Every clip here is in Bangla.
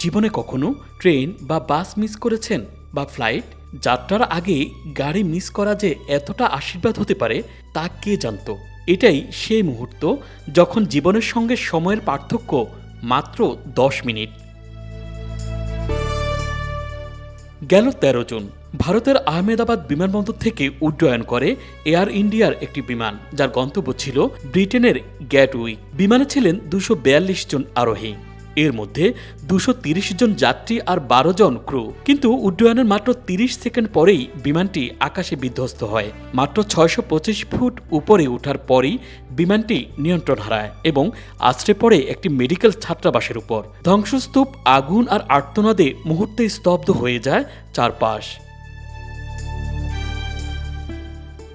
জীবনে কখনো ট্রেন বা বাস মিস করেছেন বা ফ্লাইট? যাত্রার আগে গাড়ি মিস করা যে এতটা আশীর্বাদ হতে পারে তা কে জানতো। এটাই সেই মুহূর্ত যখন জীবনের সঙ্গে সময়ের পার্থক্য মাত্র 10 মিনিট। গেল 13 জুন ভারতের আহমেদাবাদ বিমানবন্দর থেকে উড্ডয়ন করে এয়ার ইন্ডিয়ার একটি বিমান, যার গন্তব্য ছিল ব্রিটেনের গ্যাটউইক। বিমানে ছিলেন 242 জন আরোহী, এর মধ্যে 230 জন যাত্রী আর 12 জন ক্রু। কিন্তু উড্ডয়নের মাত্র 30 সেকেন্ড পরেই বিমানটি আকাশে বিধ্বস্ত হয়। মাত্র 625 ফুট উপরে ওঠার পরই বিমানটি নিয়ন্ত্রণ হারায় এবং আছড়ে পড়ে একটি মেডিকেল ছাত্রাবাসের উপর। ধ্বংসস্তূপ, আগুন আর আর্তনাদে মুহূর্তে স্তব্ধ হয়ে যায় চারপাশ।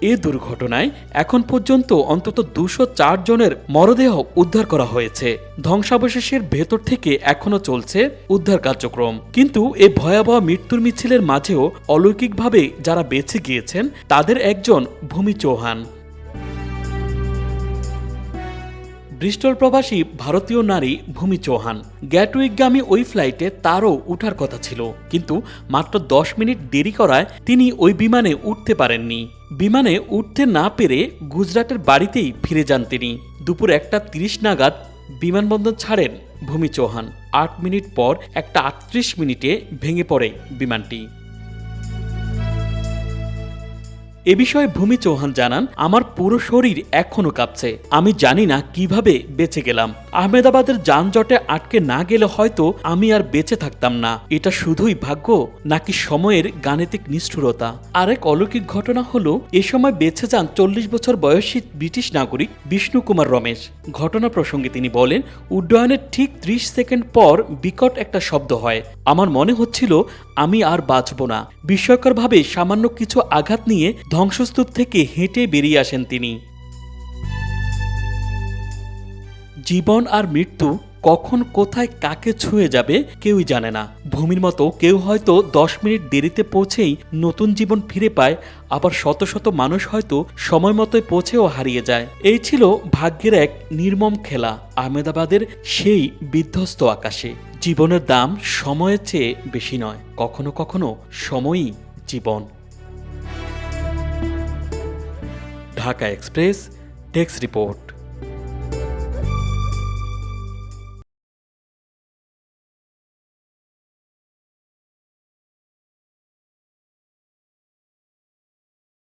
এ দুর্ঘটনায় এখন পর্যন্ত অন্তত 204 জনের মরদেহ উদ্ধার করা হয়েছে। ধ্বংসাবশেষের ভেতর থেকে এখনও চলছে উদ্ধার কার্যক্রম। কিন্তু এ ভয়াবহ মৃত্যুর মিছিলের মাঝেও অলৌকিকভাবে যারা বেঁচে গিয়েছেন তাদের একজন ভূমি চৌহান। ব্রিস্টল প্রবাসী ভারতীয় নারী ভূমি চৌহান। গ্যাটউইকগামী ওই ফ্লাইটে তারও উঠার কথা ছিল, কিন্তু মাত্র 10 মিনিট দেরি করায় তিনি ওই বিমানে উঠতে পারেননি। বিমানে উঠতে না পেরে গুজরাটের বাড়িতেই ফিরে যান তিনি। দুপুর 1:30 নাগাদ বিমানবন্দর ছাড়েন ভূমি চৌহান। 8 মিনিট পর 1:38 মিনিটে ভেঙে পড়ে বিমানটি। এ বিষয়ে ভূমি চৌহান জানান, আমার পুরো শরীর এখনো কাঁপছে। আমি জানি না কিভাবে বেঁচে গেলাম। আহমেদাবাদের যানজটে আটকে না গেলে হয়তো আমি আর বেঁচে থাকতাম না। এটা শুধুই ভাগ্য নাকি সময়ের গাণিতিক নিষ্ঠুরতা? আরেক অলৌকিক ঘটনা হলো, এ সময় বেঁচে যান 40 বছর বয়সী ব্রিটিশ নাগরিক বিষ্ণু কুমার রমেশ। ঘটনা প্রসঙ্গে তিনি বলেন, উড্ডয়নের ঠিক 30 সেকেন্ড পর বিকট একটা শব্দ হয়। আমার মনে হচ্ছিল আমি আর বাঁচব না। বিস্ময়করভাবে সামান্য কিছু আঘাত নিয়ে ধ্বংসস্তূপ থেকে হেঁটে বেরিয়ে আসেন তিনি। জীবন আর মৃত্যু কখন কোথায় কাকে ছুঁয়ে যাবে কেউই জানে না। ভূমির মতো কেউ হয়তো 10 মিনিট দেরিতে পৌঁছেই নতুন জীবন ফিরে পায়, আবার শত শত মানুষ হয়তো সময় মতোই পৌঁছেও হারিয়ে যায়। এই ছিল ভাগ্যের এক নির্মম খেলা আহমেদাবাদের সেই বিধ্বস্ত আকাশে। জীবনের দাম সময়ের চেয়ে বেশি নয়, কখনো কখনো সময়ই জীবন। Dhaka Express desk report.